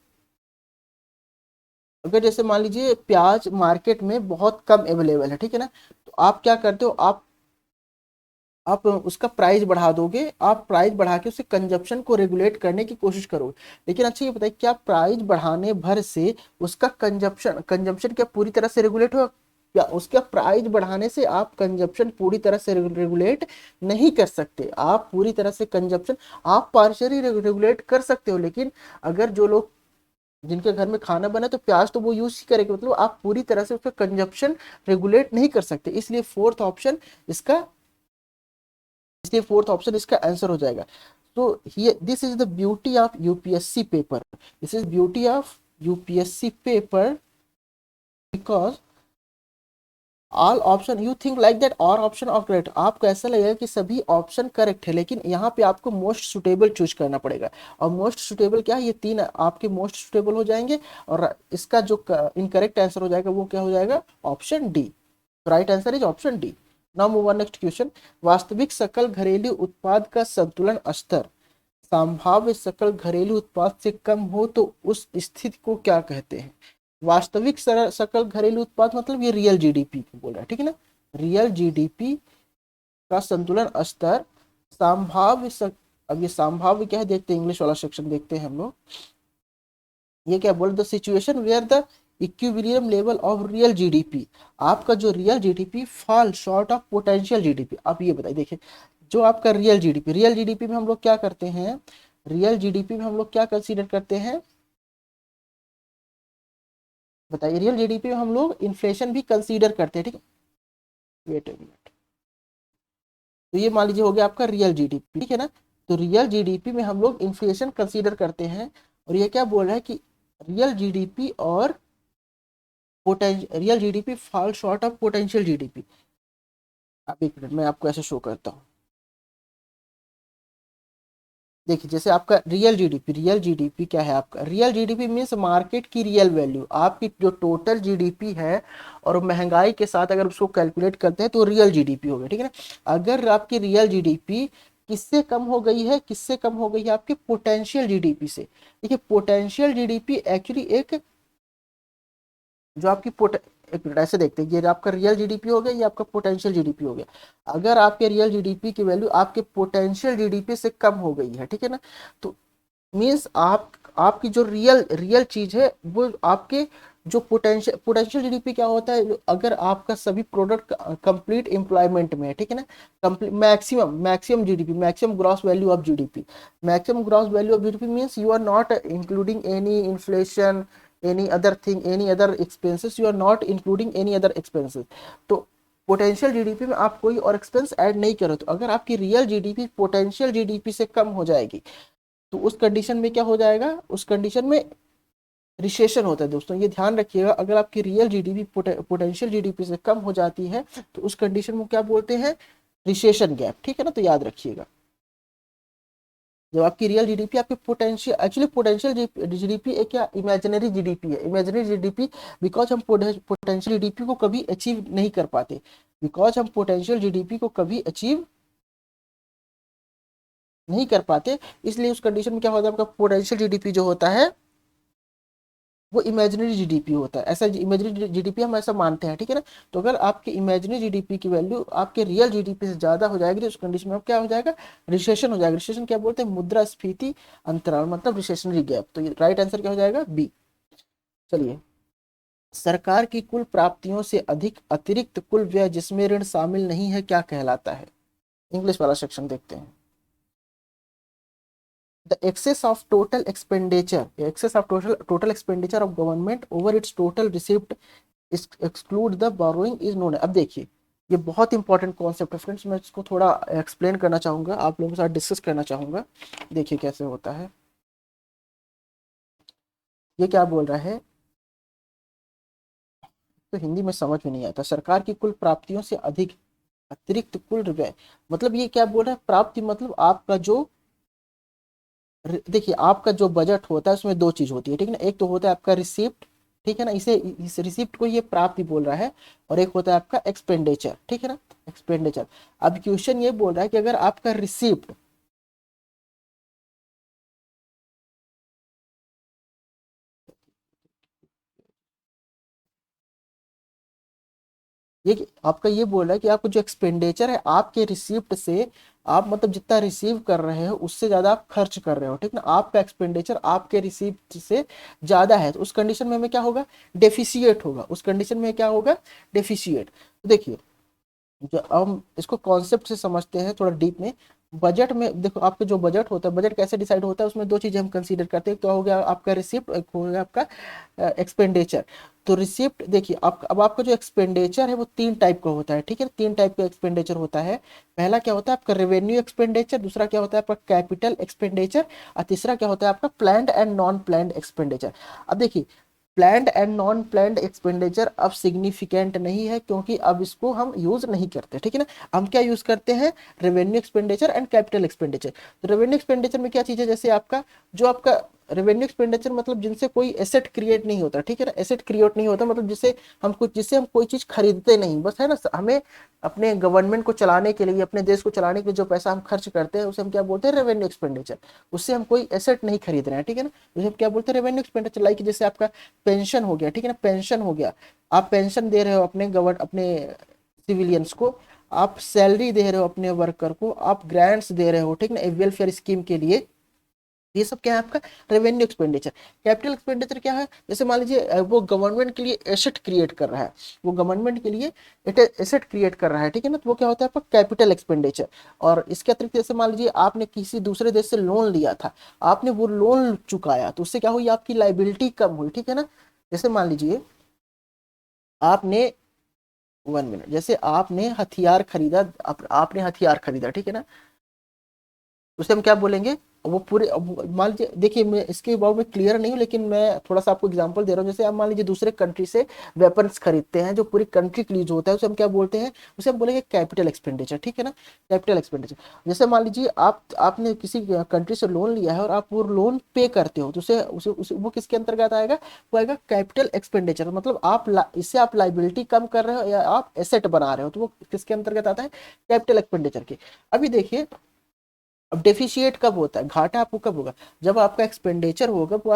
अगर जैसे मान लीजिए प्याज मार्केट में बहुत कम अवेलेबल है, ठीक है ना, तो आप क्या करते हो, आप उसका प्राइस बढ़ा दोगे, आप प्राइस बढ़ा के उससे कंजप्शन को रेगुलेट करने की कोशिश करोगे। लेकिन अच्छा ये बताइए, क्या प्राइस बढ़ाने भर से उसका कंजप्शन कंजप्शन क्या पूरी तरह से रेगुलेट होगा? या उसका प्राइस बढ़ाने से आप कंजप्शन पूरी तरह से रेगुलेट नहीं कर सकते। आप पूरी तरह से कंजप्शन आप पार्शियली रेगुलेट कर सकते हो, लेकिन अगर जो लोग जिनके घर में खाना बना तो प्याज तो वो यूज ही करेंगे, मतलब आप पूरी तरह से उसका कंजप्शन रेगुलेट नहीं कर सकते। इसका इसलिए फोर्थ ऑप्शन इसका आंसर हो जाएगा। तो here this is the beauty of UPSC paper, this is beauty of UPSC paper, because all option you think like that और ऑप्शन ऑफ करेक्ट, आपको ऐसा लगेगा कि सभी ऑप्शन करेक्ट है, लेकिन यहाँ पे आपको मोस्ट सुटेबल चूज करना पड़ेगा। और मोस्ट सुटेबल क्या है, ये तीन आपके मोस्ट सुटेबल हो जाएंगे, और इसका जो इनकरेक्ट आंसर हो जाएगा वो क्या हो जाएगा, option D. Right answer is option D. Now move on next question. वास्तविक सकल घरेलू उत्पाद का संतुलन स्तर संभाव्य सकल घरेलू उत्पाद से कम हो तो उस स्थिति को क्या कहते हैं? वास्तविक सकल घरेलू उत्पाद मतलब ये रियल जीडीपी को बोल रहा है, ठीक है ना। रियल जीडीपी का संतुलन स्तर अब ये संभाव्य क्या है, देखते हैं इंग्लिश वाला सेक्शन देखते हैं हम लोग। ये क्या बोल, the situation where the equilibrium level of real GDP, आपका जो real GDP fall short of potential GDP. आप ये बताइए, देखिए जो आपका रियल जीडीपी में हम लोग क्या करते हैं, रियल जीडीपी में हम लोग क्या कंसीडर करते हैं, बताइए। रियल जीडीपी में हम लोग इन्फ्लेशन भी कंसीडर करते हैं, ठीक है। वेट मिनट, तो ये मान लीजिए हो गया आपका रियल जीडीपी, ठीक है ना। तो रियल जीडीपी में हम लोग इन्फ्लेशन कंसीडर करते हैं, और ये क्या बोल रहा है कि रियल जीडीपी और real GDP fall short of potential GDP. अब एक मिनट मैं आपको ऐसे शो करता हूँ। देखिए जैसे आपका रियल जीडीपी क्या है, आपका रियल जीडीपी मीन्स मार्केट की रियल वैल्यू, आपकी जो टोटल जीडीपी है और महंगाई के साथ अगर उसको कैलकुलेट करते हैं तो रियल जीडीपी हो गया, ठीक है ना। अगर आपकी रियल जीडीपी किससे कम हो गई है, किससे कम हो गई है, आपके पोटेंशियल जीडीपी से। देखिए पोटेंशियल जीडीपी एक्चुअली एक जो आपकी एक मिनट ऐसे देखते हैं, ये आपका रियल जीडीपी हो गया, ये आपका पोटेंशियल जीडीपी हो गया। अगर आपके रियल जीडीपी की वैल्यू आपके पोटेंशियल जीडीपी से कम हो गई है, ठीक है ना, तो मीन्स आपकी जो रियल रियल चीज है वो आपके जो पोटेंशियल जीडीपी क्या होता है, अगर आपका सभी प्रोडक्ट कंप्लीट एम्प्लॉयमेंट में है, ठीक है ना, complete maximum GDP, maximum gross value of GDP, maximum gross value of GDP means you are not including any inflation, any other thing, any other expenses, you are not including any other expenses. तो पोटेंशियल जीडीपी में आप कोई और एक्सपेंस ऐड नहीं करो, तो अगर आपकी रियल जीडीपी पोटेंशियल जीडीपी से कम हो जाएगी तो उस कंडीशन में क्या हो जाएगा, उस कंडीशन में रिसेशन होता है। दोस्तों ये ध्यान रखिएगा, अगर आपकी रियल जीडीपी पोटेंशियल जीडीपी से कम हो जाती है तो उस कंडीशन में क्या बोलते हैं, रिसेशन गैप, ठीक है ना। तो याद रखिएगा, जब आपकी रियल जीडीपी आपके पोटेंशियल, एक्चुअली पोटेंशियल जीडीपी एक क्या इमेजिनरी जीडीपी है, इमेजिनरी जीडीपी, बिकॉज हम पोटेंशियल जीडीपी को कभी अचीव नहीं कर पाते, बिकॉज हम पोटेंशियल जीडीपी को कभी अचीव नहीं कर पाते, इसलिए उस कंडीशन में क्या होता है, आपका पोटेंशियल जीडीपी जो होता है वो इमेजिनरी जीडीपी होता है। ऐसा इमेजिनरी जीडीपी हम ऐसा मानते हैं, ठीक है ना। तो अगर आपकी इमेजिनरी जीडीपी की वैल्यू आपके रियल जीडीपी से ज्यादा हो जाएगी तो उस कंडीशन में क्या हो जाएगा, रिसेशन हो जाएगा। रिसेशन क्या बोलते हैं, मुद्रास्फीति अंतराल, मतलब रिसेशनरी गैप। तो राइट आंसर क्या हो जाएगा, बी। चलिए, सरकार की कुल प्राप्तियों से अधिक अतिरिक्त कुल व्यय जिसमें ऋण शामिल नहीं है क्या कहलाता है? इंग्लिश वाला सेक्शन देखते हैं। The excess of total expenditure of government over its total receipt exclude the borrowing is known। अब देखिए ये बहुत इंपॉर्टेंट कॉन्सेप्ट है फ्रेंड्स, मैं इसको थोड़ा एक्सप्लेन करना चाहूंगा, आप लोगों के साथ डिस्कस करना चाहूंगा। देखिए कैसे होता है, ये क्या बोल रहा है, तो हिंदी में समझ में नहीं आता। सरकार की कुल प्राप्तियों से अधिक अतिरिक्त कुल रुपए, मतलब ये क्या बोल रहा है, प्राप्ति मतलब आपका जो देखिए आपका जो बजट होता है उसमें दो चीज होती है, ठीक है ना। एक तो होता है आपका रिसिप्ट, ठीक है ना, इसे इस रिसिप्ट को ये प्राप्ति बोल रहा है। और एक होता है आपका एक्सपेंडिचर, ठीक है ना, एक्सपेंडिचर। अब क्वेश्चन ये बोल रहा है कि अगर आपका रिसिप्ट, ये आपका ये बोल रहा है कि आपको जो एक्सपेंडिचर है आपके रिसिप्ट से, आप मतलब जितना रिसीव कर रहे हो उससे ज्यादा आप खर्च कर रहे हो, ठीक ना। आपका एक्सपेंडिचर आपके रिसिप्ट से ज्यादा है, तो उस कंडीशन में हमें क्या होगा, डेफिसिएट होगा। उस कंडीशन में क्या होगा, डेफिसिएट। तो देखिए, जो हम इसको कॉन्सेप्ट से समझते हैं थोड़ा डीप में। बजट में देखो, आपका जो बजट होता है, बजट कैसे डिसाइड होता है, उसमें दो चीजें हम कंसीडर करते हैं। एक तो हो गया आपका रिसिप्ट, एक हो गया आपका एक्सपेंडिचर। तो रिसिप्ट देखिए, आप अब आपका जो एक्सपेंडिचर है वो तीन टाइप का होता है, ठीक है, तीन टाइप का एक्सपेंडिचर होता है। पहला क्या होता है आपका रेवेन्यू एक्सपेंडिचर, दूसरा क्या होता है आपका कैपिटल एक्सपेंडिचर, और तीसरा क्या होता है आपका planned and non planned expenditure. अब देखिए, planned and non planned expenditure अब सिग्निफिकेंट नहीं है, क्योंकि अब इसको हम यूज नहीं करते, ठीक है ना। हम क्या यूज करते हैं, revenue expenditure and capital expenditure. तो रेवेन्यू एक्सपेंडिचर में क्या चीज है, जैसे आपका जो आपका रेवेन्यू एक्सपेंडिचर मतलब जिनसे कोई एसेट क्रिएट नहीं होता, ठीक है ना, एसेट क्रिएट नहीं होता मतलब जिससे हम कोई चीज खरीदते नहीं, बस है ना, हमें अपने गवर्नमेंट को चलाने के लिए, अपने देश को चलाने के लिए जो पैसा हम खर्च करते हैं उसे हम क्या बोलते हैं, रेवेन्यू एक्सपेंडिचर। उससे हम कोई एसेट नहीं खरीद रहे हैं, ठीक है ना, उसे हम क्या बोलते हैं, रेवेन्यू एक्सपेंडिचर। लाइक जैसे आपका पेंशन हो गया, ठीक है ना, पेंशन हो गया, आप पेंशन दे रहे हो अपने सिविलियंस को, आप सैलरी दे रहे हो अपने वर्कर को, आप ग्रांट्स दे रहे हो, ठीक ना, वेलफेयर स्कीम के लिए। ये सब क्या है आपका, रेवेन्यू एक्सपेंडिचर। कैपिटल एक्सपेंडिचर क्या है, जैसे मान लीजिए वो गवर्नमेंट के लिए एसेट क्रिएट कर रहा है, वो गवर्नमेंट के लिए एसेट क्रिएट कर रहा है, ठीक है ना, तो वो क्या होता है आपका कैपिटल एक्सपेंडिचर। और इसके अतिरिक्त जैसे मान लीजिए आपने किसी दूसरे देश से लोन लिया था, आपने वो लोन चुकाया, तो उससे क्या हुई, आपकी लाइबिलिटी कम हुई, ठीक है ना। जैसे मान लीजिए आपने 1 मिनट, जैसे आपने हथियार खरीदा, आपने हथियार खरीदा, ठीक है ना, उसे हम क्या बोलेंगे, वो पूरे मान लीजिए, देखिए मैं इसके बारे में क्लियर नहीं हूँ, लेकिन मैं थोड़ा सा आपको एग्जांपल दे रहा हूँ। जैसे आप मान लीजिए दूसरे कंट्री से वेपन्स खरीदते हैं जो पूरी कंट्री के लिए यूज होता है, उसे हम क्या बोलते हैं, उसे हम बोलेंगे कैपिटल एक्सपेंडिचर, ठीक है ना, कैपिटल एक्सपेंडिचर। जैसे मान लीजिए आपने किसी कंट्री से लोन लिया है और आप वो लोन पे करते हो, तो वो किसके अंतर्गत आएगा, वो आएगा कैपिटल एक्सपेंडिचर। मतलब इससे आप लाइबिलिटी कम कर रहे हो या आप एसेट बना रहे हो, तो वो किसके अंतर्गत आता है, कैपिटल एक्सपेंडिचर के। अभी देखिए, अब डेफिशिएट कब होता है, घाटा आपको कब होगा, जब आपका एक्सपेंडिचर होगा वो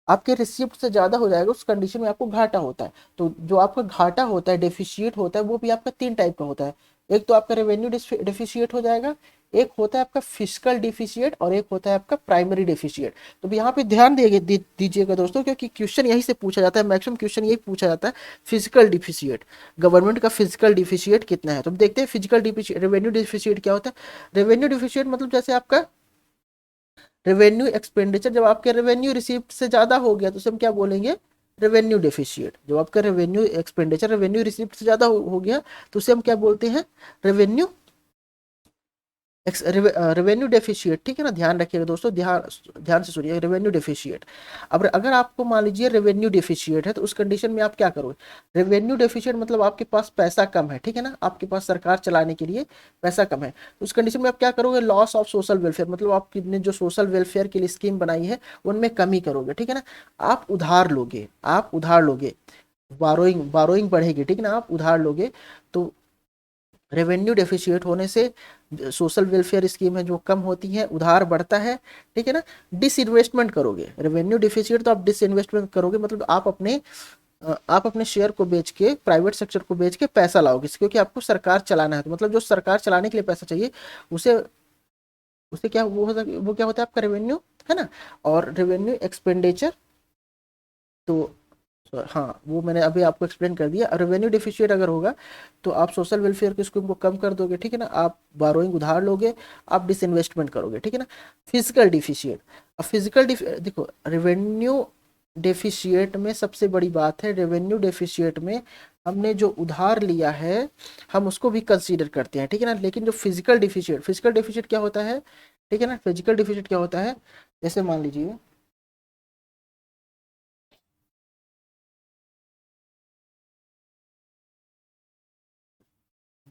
आपके रिसिप्ट से ज्यादा हो जाएगा, उस कंडीशन में आपको घाटा होता है। तो जो आपका घाटा होता है, डेफिशिएट होता है, वो भी आपका तीन टाइप का होता है। एक तो आपका रेवेन्यू डेफिशिएट हो जाएगा, एक होता है आपका फिजिकल डिफिशिएट, और एक होता है आपका प्राइमरी डेफिशिएट। तो यहाँ पे ध्यान दीजिएगा दोस्तों, क्योंकि क्वेश्चन यही से पूछा जाता है, मैक्सिमम क्वेश्चन यही पूछा जाता है, फिजिकल डिफिशिएट, गवर्नमेंट का फिजिकल डिफिशिएट कितना है। तो देखते हैं फिजिकल डिफिशिएट, रेवेन्यू डिफिशिएट क्या होता है। रेवेन्यू डिफिशिएट मतलब जैसे आपका रेवेन्यू एक्सपेंडिचर, जब आपके रेवेन्यू रिसीप्ट से ज्यादा हो गया तो उसे हम क्या बोलेंगे, रेवेन्यू डेफिशिएट। जब आपका रेवेन्यू एक्सपेंडिचर रेवेन्यू रिसीप्ट से ज्यादा हो गया तो उसे हम क्या बोलते हैं, रेवेन्यू रेवेन्यू डेफिशिएट, ठीक है ना। ध्यान रखिएगा दोस्तों, ध्यान ध्यान से सुनिए, रेवेन्यू डेफिशिएट। अब अगर आपको मान लीजिए रेवेन्यू डेफिशिएट है, तो उस कंडीशन में आप क्या करोगे, रेवेन्यू डेफिशिएट मतलब आपके पास पैसा कम है, ठीक है ना, आपके पास सरकार चलाने के लिए पैसा कम है, तो उस कंडीशन में आप क्या करोगे, लॉस ऑफ सोशल वेलफेयर, मतलब आपने जो सोशल वेलफेयर के लिए स्कीम बनाई है उनमें कमी करोगे, ठीक है ना। आप उधार लोगे, आप उधार लोगे, बारोइंग बारोइंग बढ़ेगी, ठीक है ना, आप उधार लोगे। तो रेवेन्यू डेफिशिएट होने से सोशल वेलफेयर स्कीम है जो कम होती है, उधार बढ़ता है, ठीक है ना। डिसइन्वेस्टमेंट करोगे, रेवेन्यू डेफिशिएट तो आप डिसइन्वेस्टमेंट करोगे, मतलब आप अपने शेयर को बेच के, प्राइवेट सेक्टर को बेच के पैसा लाओगे, क्योंकि आपको सरकार चलाना है। तो मतलब जो सरकार चलाने के लिए पैसा चाहिए, उसे उसे क्या वो क्या होता है आपका रेवेन्यू, है ना। और रेवेन्यू एक्सपेंडिचर, तो हाँ वो मैंने अभी आपको एक्सप्लेन कर दिया। रेवेन्यू डिफिशिएट अगर होगा तो आप सोशल वेलफेयर की स्कीम को कम कर दोगे, ठीक है ना, आप बारोइंग उधार लोगे, आप डिसइन्वेस्टमेंट करोगे, ठीक है ना। फिजिकल डिफिशिएट, अब देखो रेवेन्यू डेफिशिएट में सबसे बड़ी बात है, रेवेन्यू डेफिशिएट में हमने जो उधार लिया है हम उसको भी कंसीडर करते हैं, ठीक है ना। लेकिन जो फिजिकल डिफिशिएट क्या होता है, ठीक है ना, फिजिकल डिफिशिएट क्या होता है, जैसे मान लीजिए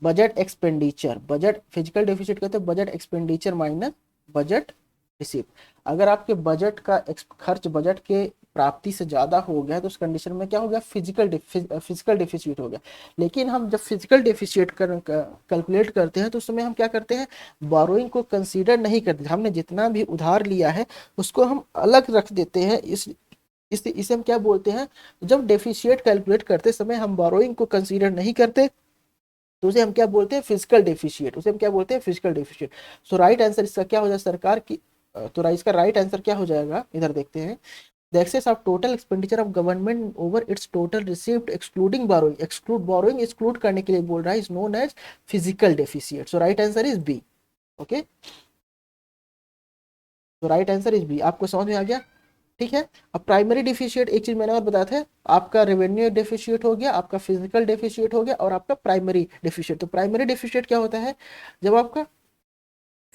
budget expenditure, budget physical deficit कहते हैं budget expenditure minus budget receive. अगर आपके बजट का खर्च बजट के प्राप्ति से ज्यादा हो गया तो उस कंडीशन में क्या हो गया, फिजिकल डेफिसिट हो गया। लेकिन हम जब फिजिकल डेफिसिट कैलकुलेट करते हैं तो उस समय हम क्या करते हैं, बोरोइंग को कंसीडर नहीं करते, हमने जितना भी उधार लिया है उसको हम अलग रख देते हैं। इसे हम क्या बोलते हैं, जब डेफिशिएट कैलकुलेट करते समय हम बोरोइंग को कंसीडर नहीं करते तो उसे हम क्या बोलते हैं, फिजिकल डेफिशिएट, उसे हम क्या बोलते हैं, physical deficit. So right answer इसका क्या हो जाएगा, सरकार की इसका राइट आंसर क्या हो जाएगा, इधर देखते हैं। The excess of total expenditure of government over its total received excluding borrowing, exclude करने के लिए बोल रहा है, is known as fiscal deficit. So right answer is B. Okay, तो राइट आंसर इज बी। आपको समझ में आ गया, ठीक है। अब प्राइमरी डिफिशिएट, एक चीज मैंने और बताया था, आपका रेवेन्यू डेफिशिएट हो गया, आपका फिजिकल डेफिशिएट हो गया और आपका प्राइमरी डेफिशिएट। तो प्राइमरी डेफिशिएट क्या होता है, जब आपका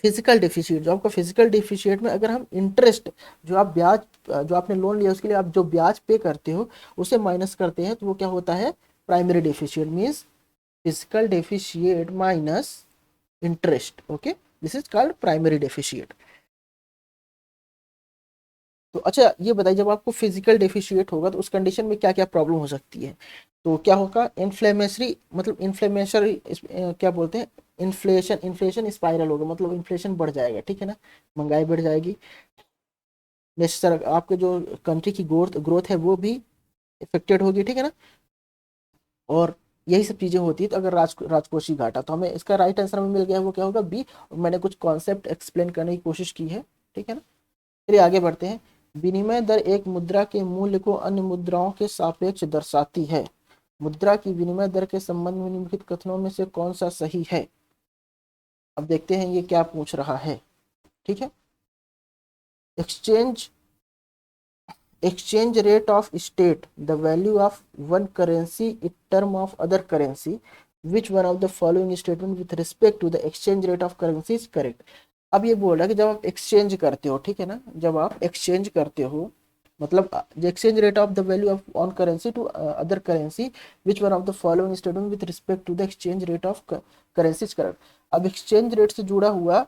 फिजिकल डेफिशिएट, जो आपका फिजिकल डेफिशिएट में अगर हम इंटरेस्ट, जो आप ब्याज, जो आपने लोन लिया उसके लिए आप जो ब्याज पे करते हो उसे माइनस करते हैं तो वो क्या होता है, primary deficit. Means physical deficit minus interest. Okay, this is called primary deficit. तो अच्छा ये बताइए, जब आपको फिजिकल डेफिशिएट होगा तो उस कंडीशन में क्या क्या प्रॉब्लम हो सकती है। तो क्या होगा, इन्फ्लेमेशरी, मतलब इन्फ्लेमेशरी क्या बोलते हैं, इन्फ्लेशन स्पाइरल होगा, मतलब इन्फ्लेशन बढ़ जाएगा, ठीक है ना, महंगाई बढ़ जाएगी। नेक्स्ट आपके जो कंट्री की ग्रोथ ग्रोथ है वो भी इफेक्टेड होगी, ठीक है ना। और यही सब चीजें होती है तो अगर राजकोषीय घाटा, तो हमें इसका राइट आंसर हमें मिल गया, वो क्या होगा, बी। और मैंने कुछ कॉन्सेप्ट एक्सप्लेन करने की कोशिश की है, ठीक है ना। चलिए आगे बढ़ते हैं। विनिमय दर एक मुद्रा के मूल्य को अन्य मुद्राओं के सापेक्ष दर्शाती है। मुद्रा की विनिमय दर के संबंध में निम्नलिखित कथनों में से कौन सा सही है। अब देखते हैं ये क्या पूछ रहा है, ठीक है। Exchange exchange rate of state the value of one currency in term of other currency, which one of the following statement with respect to the exchange rate of currency is correct। अब ये बोल रहा है कि जब आप एक्सचेंज करते हो, ठीक है ना, जब आप एक्सचेंज करते हो मतलब exchange rate of the value of on currency to other currency, which one of the following statement with respect to the exchange rate of currency is correct. अब एक्सचेंज रेट से जुड़ा हुआ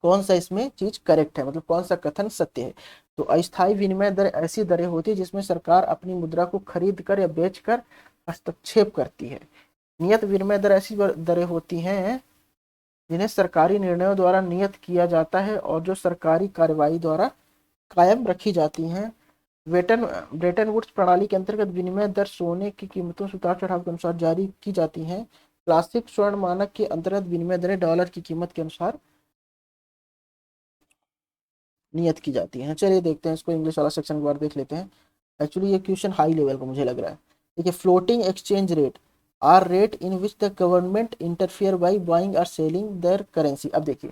कौन सा इसमें चीज करेक्ट है, मतलब कौन सा कथन सत्य है। तो अस्थायी विनिमय दर ऐसी दरें होती है जिसमें सरकार अपनी मुद्रा को खरीद कर या बेच कर हस्तक्षेप करती है। नियत विनिमय दर ऐसी दरें होती हैं जिन्हें सरकारी निर्णयों द्वारा नियत किया जाता है और जो सरकारी कार्रवाई द्वारा कायम रखी जाती हैं। वेटन ब्रेटन वुड्स प्रणाली के अंतर्गत विनिमय दर सोने की कीमतों से उतार चढ़ाव के अनुसार जारी की जाती हैं। क्लासिक स्वर्ण मानक के अंतर्गत विनिमय दरें डॉलर की कीमत के अनुसार नियत की जाती है। चलिए देखते हैं इसको, इंग्लिश वाला सेक्शन एक बार देख लेते हैं। एक्चुअली ये क्वेश्चन हाई लेवल का मुझे लग रहा है। देखिए, floating exchange rate are rate in which the government interfere by buying और सेलिंग देयर करेंसी। अब देखिए,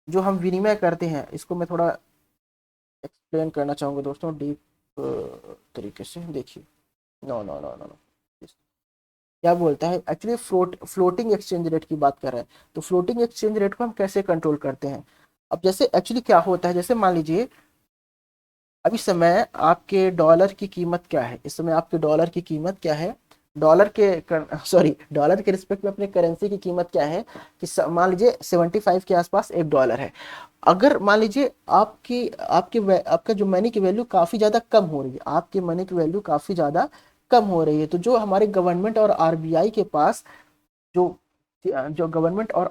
जो हम विनिमय करते हैं इसको मैं थोड़ा एक्सप्लेन करना चाहूँगा दोस्तों डीप तरीके से। देखिए, no no no no no, क्या बोलता है एक्चुअली, फ्लोटिंग एक्सचेंज रेट की बात कर रहा है। तो फ्लोटिंग एक्सचेंज रेट को हम कैसे कंट्रोल करते हैं। अब जैसे एक्चुअली क्या होता है, जैसे मान लीजिए अभी समय आपके डॉलर की कीमत क्या है, इस समय आपके डॉलर की कीमत क्या है, डॉलर के सॉरी डॉलर के रिस्पेक्ट में अपने करेंसी की कीमत क्या है, कि मान लीजिए 75 के आसपास एक डॉलर है। अगर मान लीजिए आपका जो मनी की वैल्यू काफी ज्यादा कम हो रही है, आपके मनी की वैल्यू काफी ज्यादा कम हो रही है, तो जो हमारे गवर्नमेंट और आरबीआई के पास जो जो गवर्नमेंट और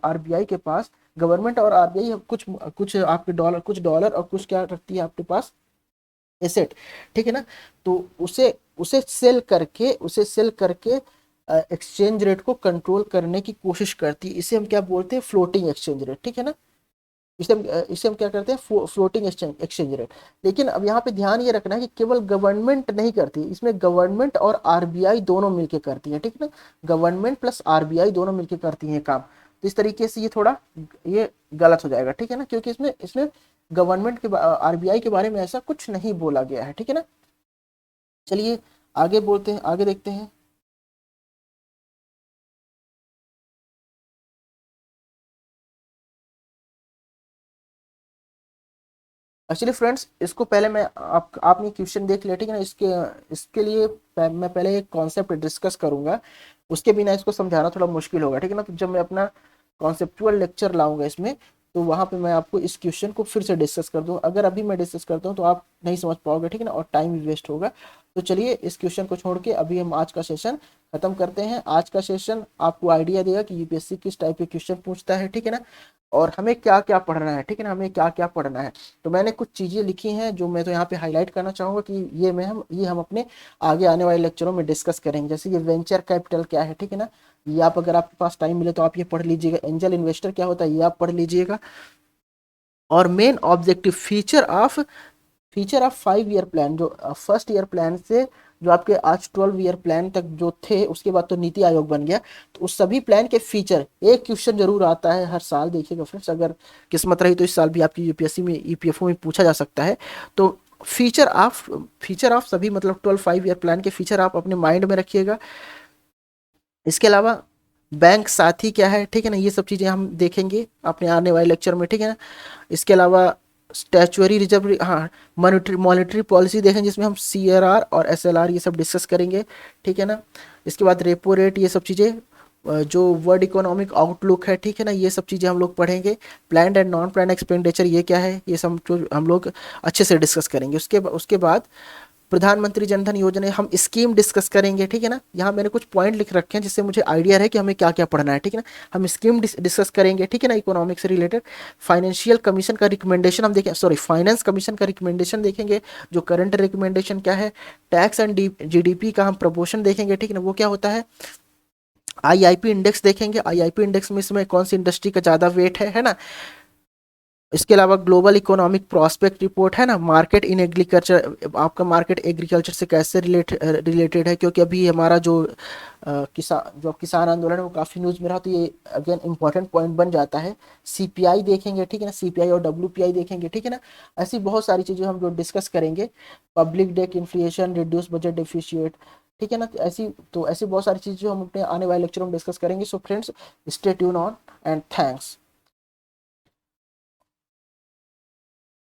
आरबीआई के पास, गवर्नमेंट और आरबीआई कुछ कुछ आपके डॉलर और कुछ क्या रखती है आपके पास, एसेट, ठीक है ना। तो उसे उसे सेल करके एक्सचेंज रेट को कंट्रोल करने की कोशिश करती है। इसे हम क्या बोलते हैं, फ्लोटिंग एक्सचेंज रेट, ठीक है ना। इसे हम क्या करते हैं, फ्लोटिंग एक्सचेंज रेट। लेकिन अब यहाँ पे ध्यान ये रखना है कि केवल गवर्नमेंट नहीं करती, इसमें गवर्नमेंट और आरबीआई दोनों मिलकर करती है, ठीक है ना। गवर्नमेंट प्लस आरबीआई दोनों मिलकर करती हैं काम। तो इस तरीके से ये थोड़ा ये गलत हो जाएगा, ठीक है ना, क्योंकि इसमें इसमें गवर्नमेंट के आरबीआई के बारे में ऐसा कुछ नहीं बोला गया है, ठीक है ना। चलिए आगे बोलते हैं, आगे देखते हैं। एक्चुअली फ्रेंड्स, इसको पहले मैं आपने क्वेश्चन देख लिया, ठीक है ना। इसके इसके लिए मैं पहले एक कॉन्सेप्ट डिस्कस करूंगा। उसके बिना इसको समझाना थोड़ा मुश्किल होगा, ठीक है ना। तो जब मैं अपना कॉन्सेप्चुअल लेक्चर लाऊंगा इसमें, तो वहाँ पे मैं आपको इस क्वेश्चन को फिर से डिस्कस कर दूँ। अगर अभी मैं डिस्कस करता हूँ तो आप नहीं समझ पाओगे, ठीक है ना, और टाइम भी वेस्ट होगा। तो चलिए इस क्वेश्चन को छोड़ के अभी हम आज का सेशन खत्म करते हैं। आज का सेशन आपको आइडिया देगा कि यूपीएससी किस टाइप के क्वेश्चन पूछता है, ठीक है ना, और हमें क्या क्या पढ़ना है, ठीक है ना, हमें क्या क्या पढ़ना है। तो मैंने कुछ चीज़ें लिखी हैं जो मैं तो यहाँ पे हाईलाइट करना चाहूँगा कि ये हम अपने आगे आने वाले लेक्चरों में डिस्कस करेंगे। जैसे ये वेंचर कैपिटल क्या है, ठीक है ना, ये आप अगर आपके पास टाइम मिले तो आप ये पढ़ लीजिएगा। एंजल इन्वेस्टर क्या होता है ये आप पढ़ लीजिएगा। और main objective feature of 5 year plan, जो फर्स्ट ईयर प्लान से जो आपके आज 12 ईयर प्लान तक जो थे, उसके बाद तो नीति आयोग बन गया, तो उस सभी प्लान के फीचर, एक क्वेश्चन जरूर आता है हर साल, देखिएगा फ्रेंड्स, अगर किस्मत रही तो इस साल भी आपकी यूपीएससी में ईपीएफओ में पूछा जा सकता है। तो फीचर ऑफ सभी मतलब 5 ईयर प्लान के फीचर आप अपने माइंड में रखिएगा। इसके अलावा बैंक साथी क्या है, ठीक है ना, ये सब चीज़ें हम देखेंगे अपने आने वाले लेक्चर में, ठीक है ना। इसके अलावा स्टैचुअरी रिजर्व, हाँ, मॉनेटरी पॉलिसी देखें जिसमें हम सीआरआर और एसएलआर ये सब डिस्कस करेंगे, ठीक है ना। इसके बाद रेपो रेट, ये सब चीज़ें, जो वर्ल्ड इकोनॉमिक आउटलुक है, ठीक है ना, ये सब चीज़ें हम लोग पढ़ेंगे। Planned and non planned expenditure ये क्या है, ये सब जो हम लोग अच्छे से डिस्कस करेंगे। उसके बाद प्रधानमंत्री जनधन योजना हम स्कीम डिस्कस करेंगे, ठीक है ना। यहाँ मैंने कुछ पॉइंट लिख रखे हैं जिससे मुझे आइडिया है कि हमें क्या क्या पढ़ना है, ठीक है ना। हम स्कीम डिस्कस करेंगे, ठीक है ना, इकोनॉमिक से रिलेटेड। फाइनेंशियल कमीशन का रिकमेंडेशन हम देखें, सॉरी, फाइनेंस कमीशन का रिकमेंडेशन देखेंगे, जो करंट रिकमेंडेशन क्या है। टैक्स एंड जीडीपी का हम प्रपोर्शन देखेंगे, ठीक है ना, वो क्या होता है। आईआईपी इंडेक्स देखेंगे, आईआईपी इंडेक्स में इसमें कौन सी इंडस्ट्री का ज़्यादा वेट है ना। इसके अलावा ग्लोबल इकोनॉमिक प्रॉस्पेक्ट रिपोर्ट है ना, मार्केट इन एग्रीकल्चर, आपका मार्केट एग्रीकल्चर से कैसे रिलेटेड है, क्योंकि अभी हमारा किसान आंदोलन है वो काफ़ी न्यूज़ में रहा, तो ये अगेन इंपॉर्टेंट पॉइंट बन जाता है। सीपीआई देखेंगे, ठीक है ना, सीपीआई और डब्ल्यूपीआई देखेंगे, ठीक है ना। ऐसी बहुत सारी चीज़ें हम जो डिस्कस करेंगे। Public debt inflation, reduce budget deficit, ठीक है ना। तो ऐसी बहुत सारी चीज़ें जो हम अपने आने वाले लेक्चर में डिस्कस करेंगे। So friends, stay tune on and thanks.